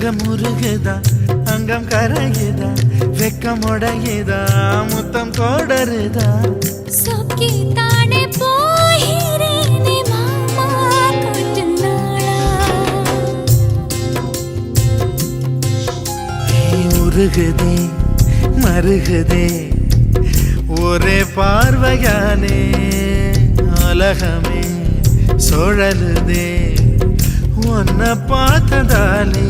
அங்கம் முருகுதா அங்கம் கரையுதா வெக்கம் உடையுதா முத்தம் கோடருதா சொக்கி தானே போகிறேனே மாமா கொஞ்ச நாளா உருகுதே மருகுதே ஒரே பார்வையாலே உலகமே சுழலுதே உன்னை பார்த்ததாலே